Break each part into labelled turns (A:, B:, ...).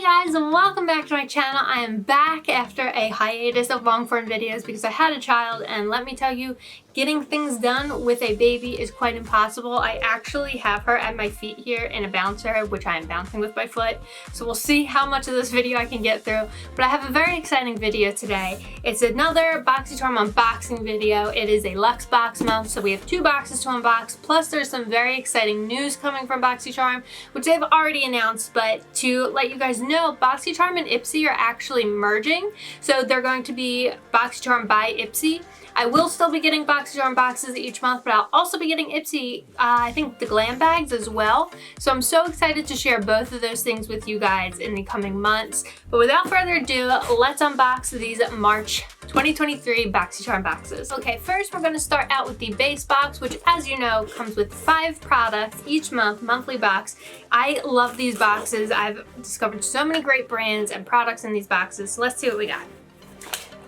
A: Hi guys, and welcome back to my channel. I am back after a hiatus of long form videos because I had a child, and let me tell you, getting things done with a baby is quite impossible. I actually have her at my feet here in a bouncer, which I am bouncing with my foot. So we'll see how much of this video I can get through. But I have a very exciting video today. It's another Boxycharm unboxing video. It is a Luxe box month, so we have 2 boxes to unbox. Plus there's some very exciting news coming from Boxycharm, which they've already announced. But to let you guys know, Boxycharm and Ipsy are actually merging. So they're going to be Boxycharm by Ipsy. I will still be getting Boxycharm boxes each month, but I'll also be getting Ipsy, I think the glam bags as well. So I'm so excited to share both of those things with you guys in the coming months. But without further ado, let's unbox these March 2023 Boxycharm boxes. Okay, first we're gonna start out with the base box, which as you know, comes with 5 products each month, monthly box. I love these boxes. I've discovered so many great brands and products in these boxes. So let's see what we got.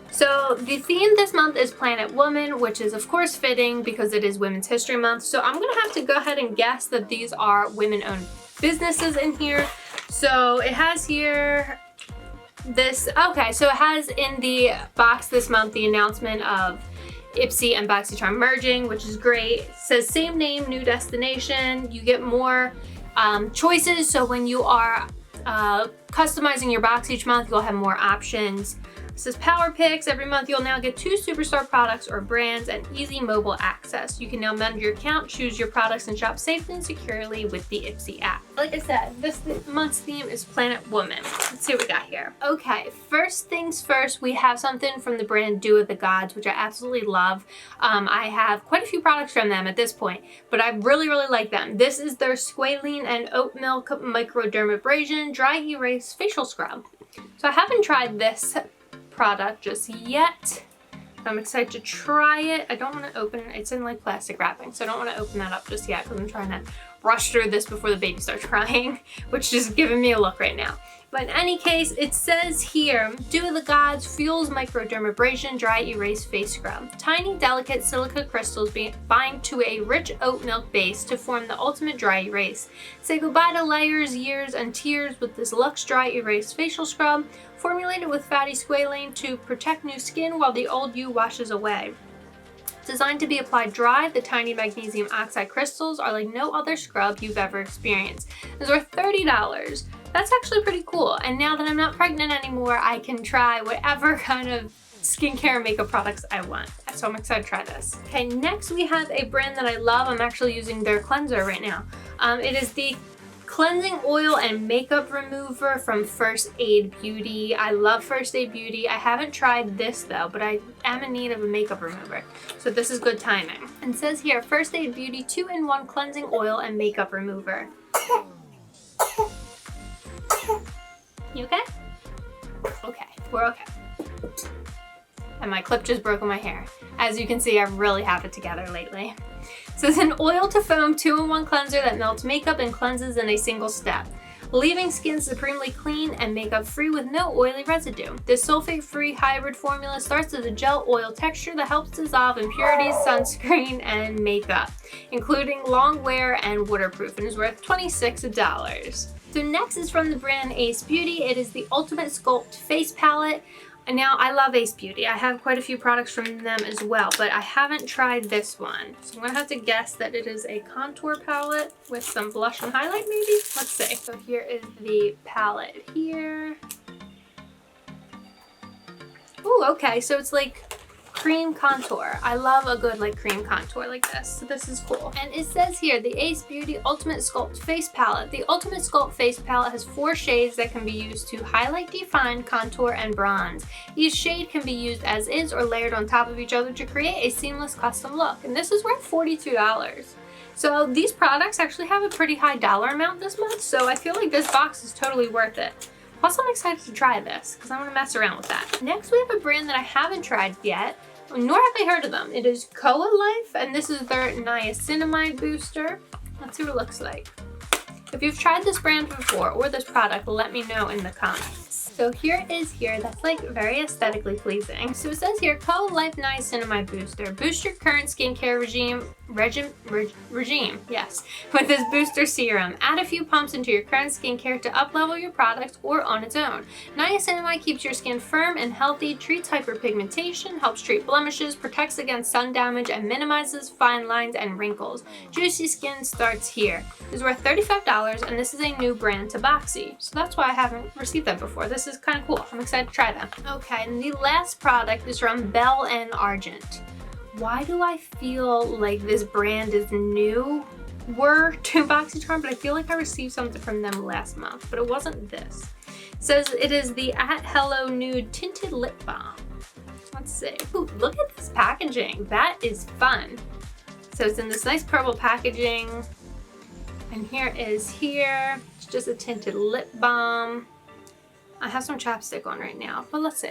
A: So the theme this month is Planet Woman, which is of course fitting because it is Women's History Month. So I'm gonna have to go ahead and guess that these are women-owned businesses in here. So it has here this, okay, so it has in the box this month the announcement of Ipsy and Boxycharm merging, which is great. It says same name, new destination. You get more choices, so when you are customizing your box each month, you'll have more options. It says Power Picks. Every month you'll now get 2 superstar products or brands and easy mobile access. You can now manage your account, choose your products, and shop safely and securely with the Ipsy app. Like I said, this month's theme is Planet Woman. Let's see what we got here. Okay, first things first, we have something from the brand Dew of the Gods, which I absolutely love. I have quite a few products from them at this point, but I really like them. This is their Squalene and Oat Milk Microdermabrasion Dry Erase Facial Scrub. So I haven't tried this product just yet. I'm excited to try it. I don't want to open it. It's in like plastic wrapping, so I don't want to open that up just yet because I'm trying to rush through this before the baby starts crying, which is giving me a look right now. But in any case, it says here, Dew of the Gods Fuels Microdermabrasion Dry Erase Face Scrub. Tiny, delicate silica crystals bind to a rich oat milk base to form the ultimate dry erase. Say goodbye to layers, years, and tears with this Luxe Dry Erase Facial Scrub, formulated with fatty squalene to protect new skin while the old you washes away. Designed to be applied dry, the tiny magnesium oxide crystals are like no other scrub you've ever experienced. It's worth $30. That's actually pretty cool. And now that I'm not pregnant anymore, I can try whatever kind of skincare and makeup products I want. So I'm excited to try this. Okay, next we have a brand that I love. I'm actually using their cleanser right now. It is the Cleansing Oil and Makeup Remover from First Aid Beauty. I love First Aid Beauty. I haven't tried this though, but I am in need of a makeup remover. So this is good timing. And it says here, First Aid Beauty 2-in-1 Cleansing Oil and Makeup Remover. You okay? Okay, we're okay. And my clip just broke on my hair. As you can see, I really have it together lately. So it's an oil to foam 2-in-1 cleanser that melts makeup and cleanses in a single step, leaving skin supremely clean and makeup free with no oily residue. This sulfate-free hybrid formula starts as a gel oil texture that helps dissolve impurities, sunscreen, and makeup, including long wear and waterproof, and is worth $26. So next is from the brand Ace Beauty. It is the Ultimate Sculpt Face Palette. And now I love Ace Beauty. I have quite a few products from them as well, but I haven't tried this one. So I'm gonna have to guess that it is a contour palette with some blush and highlight maybe? Let's see. So here is the palette here. Ooh, okay, so it's like cream contour. I love a good like cream contour like this. So this is cool. And it says here, the Ace Beauty Ultimate Sculpt Face Palette. The Ultimate Sculpt Face Palette has 4 shades that can be used to highlight, define, contour, and bronze. Each shade can be used as is or layered on top of each other to create a seamless custom look. And this is worth $42. So these products actually have a pretty high dollar amount this month. So I feel like this box is totally worth it. Plus I'm excited to try this because I'm gonna mess around with that. Next we have a brand that I haven't tried yet, nor have I heard of them. It is Koa Life, and this is their niacinamide booster. Let's see what it looks like. If you've tried this brand before or this product, let me know in the comments. So here it is here. That's like very aesthetically pleasing. So it says here, Co-Life Niacinamide Booster. Boost your current skincare regime, yes, with this booster serum. Add a few pumps into your current skincare to up-level your product or on its own. Niacinamide keeps your skin firm and healthy, treats hyperpigmentation, helps treat blemishes, protects against sun damage, and minimizes fine lines and wrinkles. Juicy Skin starts here. It's worth $35, and this is a new brand to Boxy. So that's why I haven't received that before. This is kind of cool. I'm excited to try them. Okay, and the last product is from Belle and Argent. Why do I feel like this brand is newer to Boxycharm, but I feel like I received something from them last month, but it wasn't this. It says it is the At Hello Nude Tinted Lip Balm. Let's see. Ooh, look at this packaging. That is fun. So it's in this nice purple packaging. And here is here. It's just a tinted lip balm. I have some chapstick on right now, but let's see.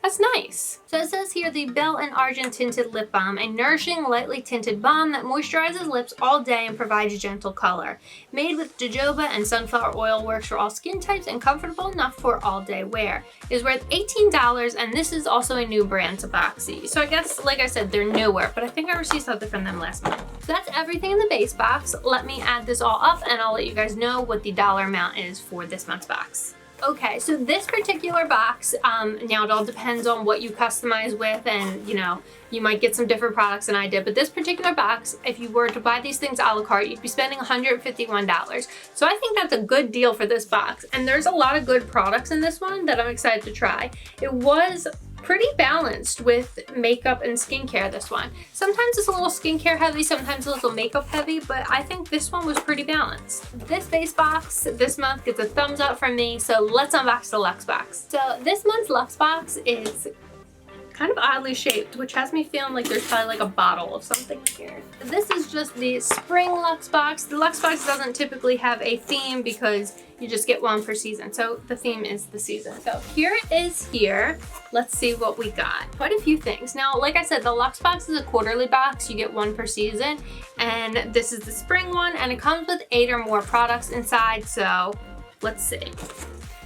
A: That's nice. So it says here the Belle and Argent Tinted Lip Balm, a nourishing, lightly tinted balm that moisturizes lips all day and provides gentle color. Made with jojoba and sunflower oil, works for all skin types and comfortable enough for all day wear. It is worth $18, and this is also a new brand to Boxy. So I guess, like I said, they're newer, but I think I received something from them last month. So that's everything in the base box. Let me add this all up and I'll let you guys know what the dollar amount is for this month's box. Okay, so this particular box, now it all depends on what you customize with, and you know, you might get some different products than I did, but this particular box, if you were to buy these things a la carte, you'd be spending $151. So I think that's a good deal for this box, and there's a lot of good products in this one that I'm excited to try. It was pretty balanced with makeup and skincare, this one. Sometimes it's a little skincare heavy, sometimes a little makeup heavy, but I think this one was pretty balanced. This base box this month gets a thumbs up from me, so let's unbox the Luxe box. So this month's Luxe box is kind of oddly shaped, which has me feeling like there's probably like a bottle of something here. This is just the spring Luxe box. The Luxe box doesn't typically have a theme because you just get one per season. So the theme is the season. So here it is here. Let's see what we got. Quite a few things. Now, like I said, the Luxe box is a quarterly box. You get one per season. And this is the spring one, and it comes with 8 or more products inside. So let's see.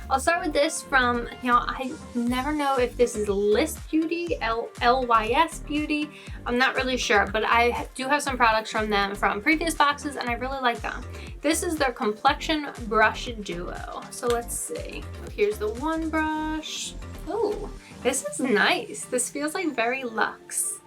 A: I'll start with this from, you know, I never know if this is List Beauty, LYS Beauty. I'm not really sure, but I do have some products from them from previous boxes, and I really like them. This is their Complexion Brush Duo. So let's see. Here's the one brush. Oh, this is nice. This feels like very luxe.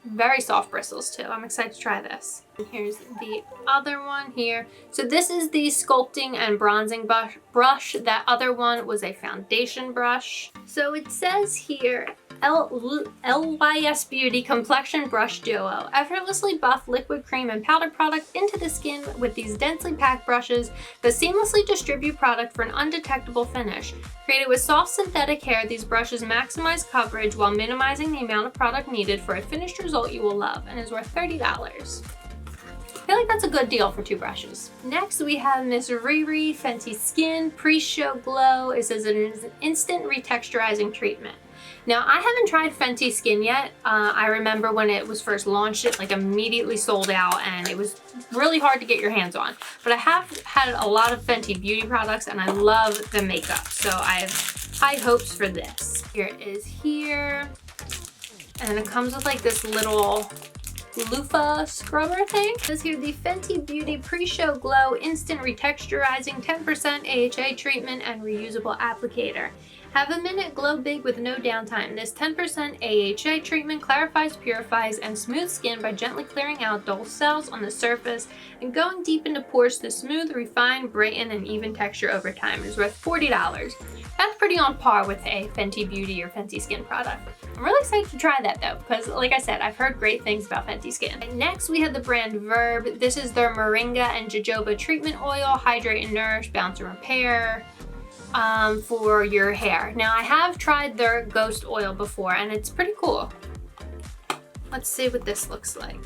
A: Very soft bristles too. I'm excited to try this. And here's the other one here. So this is the sculpting and bronzing brush. That other one was a foundation brush. So it says here, LYS Beauty Complexion Brush Duo. Effortlessly buff liquid cream and powder product into the skin with these densely packed brushes that seamlessly distribute product for an undetectable finish. Created with soft synthetic hair, these brushes maximize coverage while minimizing the amount of product needed for a finished result you will love, and is worth $30. I feel like that's a good deal for 2 brushes. Next, we have Miss Riri Fenty Skin Pre-Show Glow. It says it is an instant retexturizing treatment. Now, I haven't tried Fenty Skin yet. I remember when it was first launched, it like immediately sold out, and it was really hard to get your hands on. But I have had a lot of Fenty beauty products, and I love the makeup. So I have high hopes for this. Here it is here. And then it comes with like this little loofah scrubber thing. It says here the Fenty Beauty Pre-Show Glow Instant Retexturizing 10% AHA Treatment and Reusable Applicator. Have a minute, glow big with no downtime. This 10% AHA treatment clarifies, purifies, and smooths skin by gently clearing out dull cells on the surface and going deep into pores to smooth, refine, brighten, and even texture over time. It is worth $40. That's pretty on par with a Fenty Beauty or Fenty Skin product. I'm really excited to try that though, because like I said, I've heard great things about Fenty Skin. And next we have the brand Verb. This is their Moringa and Jojoba Treatment Oil, Hydrate and Nourish, Bounce and Repair for your hair. Now I have tried their Ghost Oil before, and it's pretty cool. Let's see what this looks like.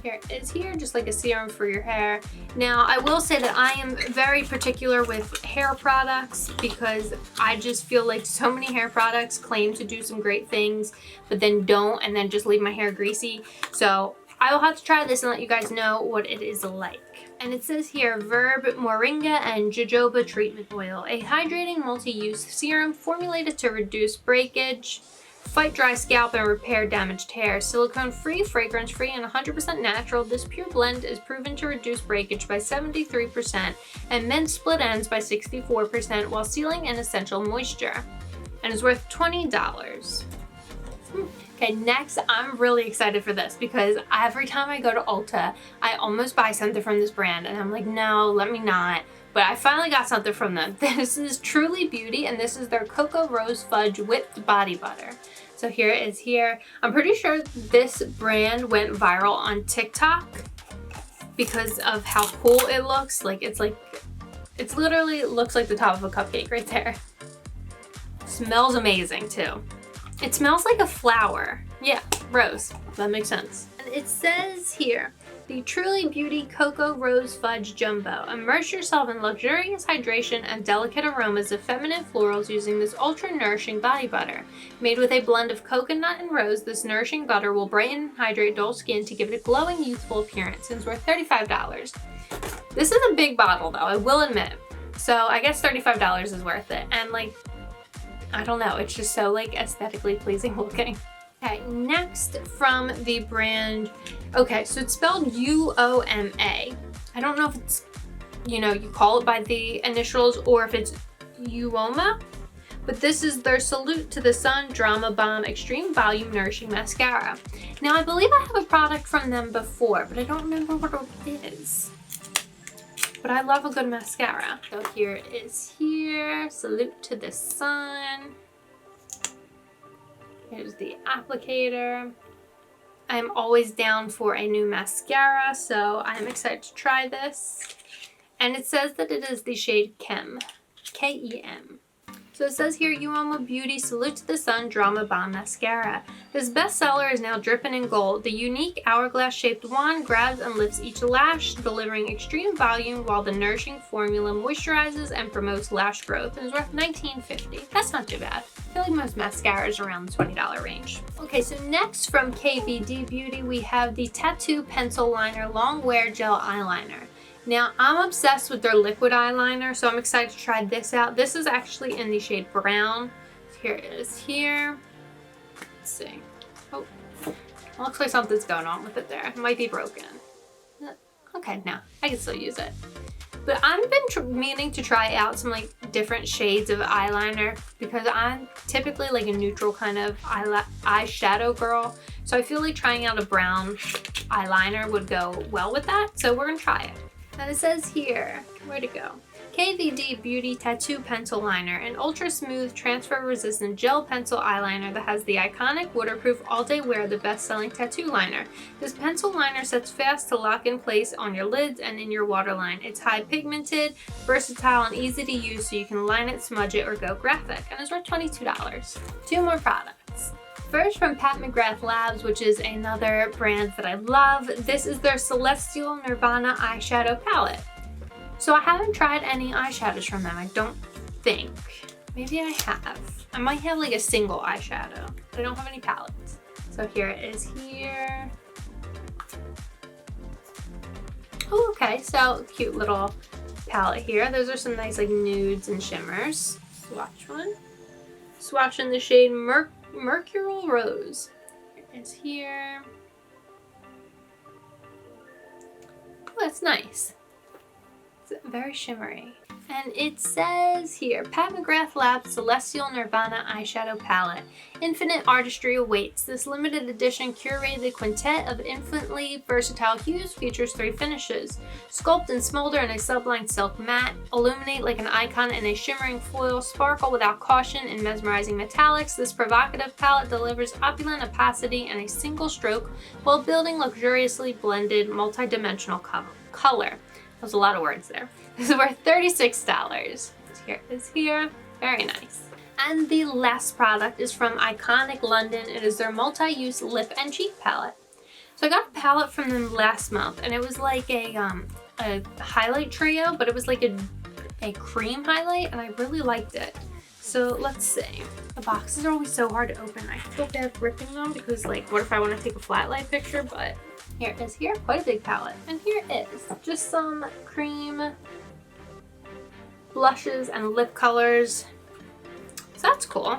A: Here it is here, just like a serum for your hair. Now, I will say that I am very particular with hair products because I just feel like so many hair products claim to do some great things, but then don't, and then just leave my hair greasy. So I will have to try this and let you guys know what it is like. And it says here, Verb Moringa and Jojoba Treatment Oil, a hydrating multi-use serum formulated to reduce breakage, fight dry scalp, and repair damaged hair. Silicone-free, fragrance-free, and 100% natural, this pure blend is proven to reduce breakage by 73% and mend split ends by 64% while sealing in essential moisture, and is worth $20. Okay, next, I'm really excited for this because every time I go to Ulta, I almost buy something from this brand and I'm like, no, let me not. But I finally got something from them. This is Truly Beauty and this is their Cocoa Rose Fudge Whipped Body Butter. So here it is here. I'm pretty sure this brand went viral on TikTok because of how cool it looks. It's literally looks like the top of a cupcake right there. Smells amazing too. It smells like a flower. Yeah, rose. That makes sense. And it says here, the Truly Beauty Cocoa Rose Fudge Jumbo. Immerse yourself in luxurious hydration and delicate aromas of feminine florals using this ultra-nourishing body butter. Made with a blend of coconut and rose, this nourishing butter will brighten and hydrate dull skin to give it a glowing, youthful appearance and is worth $35. This is a big bottle though, I will admit. So I guess $35 is worth it. And I don't know, it's just so aesthetically pleasing looking. Okay, next from the brand, okay, so it's spelled U-O-M-A. I don't know if it's, you call it by the initials or if it's Uoma, but this is their Salute to the Sun Drama Bomb Extreme Volume Nourishing Mascara. Now, I believe I have a product from them before, but I don't remember what it is. But I love a good mascara. So here it is here. Salute to the Sun. Here's the applicator. I'm always down for a new mascara, so I'm excited to try this. And it says that it is the shade Kem. K-E-M. So it says here, Uoma Beauty Salute to the Sun Drama Bomb Mascara. This bestseller is now dripping in gold. The unique hourglass-shaped wand grabs and lifts each lash, delivering extreme volume while the nourishing formula moisturizes and promotes lash growth and is worth $19.50. That's not too bad. I feel like most mascaras are around the $20 range. Okay, so next from KVD Beauty, we have the Tattoo Pencil Liner Long Wear Gel Eyeliner. Now, I'm obsessed with their liquid eyeliner, so I'm excited to try this out. This is actually in the shade Brown. So here it is here. Let's see. Oh, looks like something's going on with it there. It might be broken. Okay, no, I can still use it. But I've been meaning to try out some different shades of eyeliner because I'm typically a neutral kind of eyeshadow girl. So I feel like trying out a brown eyeliner would go well with that. So we're gonna try it. And it says here, where'd it go? KVD Beauty Tattoo Pencil Liner, an ultra smooth, transfer resistant gel pencil eyeliner that has the iconic waterproof all day wear, the best selling tattoo liner. This pencil liner sets fast to lock in place on your lids and in your waterline. It's high pigmented, versatile, and easy to use so you can line it, smudge it, or go graphic. And it's worth $22. Two more products. First from Pat McGrath Labs, which is another brand that I love. This is their Celestial Nirvana eyeshadow palette. So I haven't tried any eyeshadows from them, I don't think. Maybe I have. I might have a single eyeshadow, but I don't have any palettes. So here it is here. Oh, okay, so cute little palette here. Those are some nice nudes and shimmers. Swatch one. Swatch in the shade Mercurial Rose. Here it is here. Oh, that's nice. It's very shimmery. And it says here, Pat McGrath Labs Celestial Nirvana Eyeshadow Palette. Infinite artistry awaits. This limited edition curated quintet of infinitely versatile hues features 3 finishes. Sculpt and smolder in a sublimed silk matte. Illuminate like an icon in a shimmering foil. Sparkle without caution in mesmerizing metallics. This provocative palette delivers opulent opacity in a single stroke while building luxuriously blended multi-dimensional color. There's a lot of words there. This is worth $36. Here it is here. Very nice. And the last product is from Iconic London. It is their multi-use lip and cheek palette. So I got a palette from them last month and it was like a highlight trio, but it was like a cream highlight and I really liked it. So let's see. The boxes are always so hard to open. I feel bad ripping them because what if I want to take a flat light picture, but Here it is here, quite a big palette. And here it is, just some cream blushes and lip colors. So that's cool.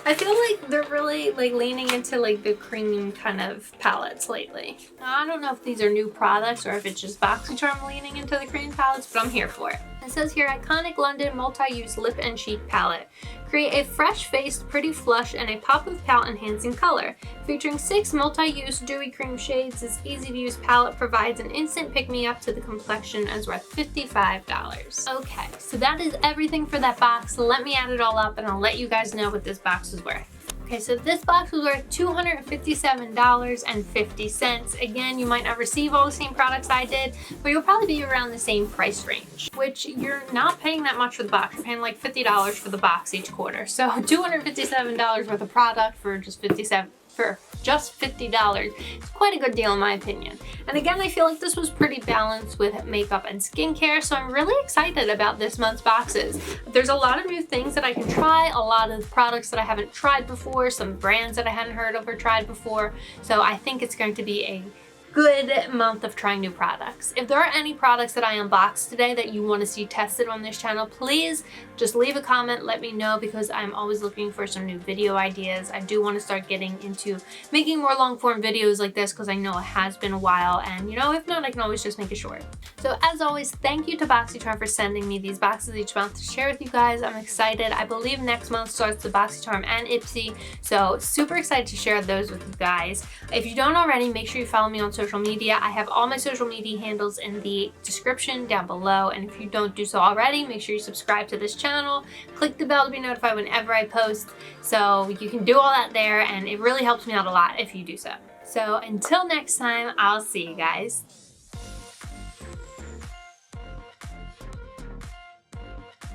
A: I feel like they're really like leaning into like the cream kind of palettes lately. Now, I don't know if these are new products or if it's just Boxycharm leaning into the cream palettes, but I'm here for it. It says here, iconic London multi-use lip and cheek palette. Create a fresh-faced, pretty flush and a pop of palette-enhancing color. Featuring 6 multi-use dewy cream shades, this easy-to-use palette provides an instant pick-me-up to the complexion and is worth $55. Okay, so that is everything for that box. Let me add it all up and I'll let you guys know what this box is worth. Okay, so this box was worth $257.50. Again, you might not receive all the same products I did, but you'll probably be around the same price range, which you're not paying that much for the box. You're paying like $50 for the box each quarter. So $257 worth of product for just $50. It's quite a good deal in my opinion. And again, I feel like this was pretty balanced with makeup and skincare, so I'm really excited about this month's boxes. There's a lot of new things that I can try, a lot of products that I haven't tried before, some brands that I hadn't heard of or tried before, so I think it's going to be a good month of trying new products. If there are any products that I unboxed today that you want to see tested on this channel, please just leave a comment, let me know, because I'm always looking for some new video ideas. I do want to start getting into making more long form videos like this because I know it has been a while, and you know, if not, I can always just make it short. So as always, thank you to Boxycharm for sending me these boxes each month to share with you guys. I'm excited. I believe next month starts the Boxycharm and Ipsy, so super excited to share those with you guys. If you don't already, make sure you follow me on social media. I have all my social media handles in the description down below, and if you don't do so already, make sure you subscribe to this channel, click the bell to be notified whenever I post, so you can do all that there, and it really helps me out a lot if you do so. So until next time, I'll see you guys.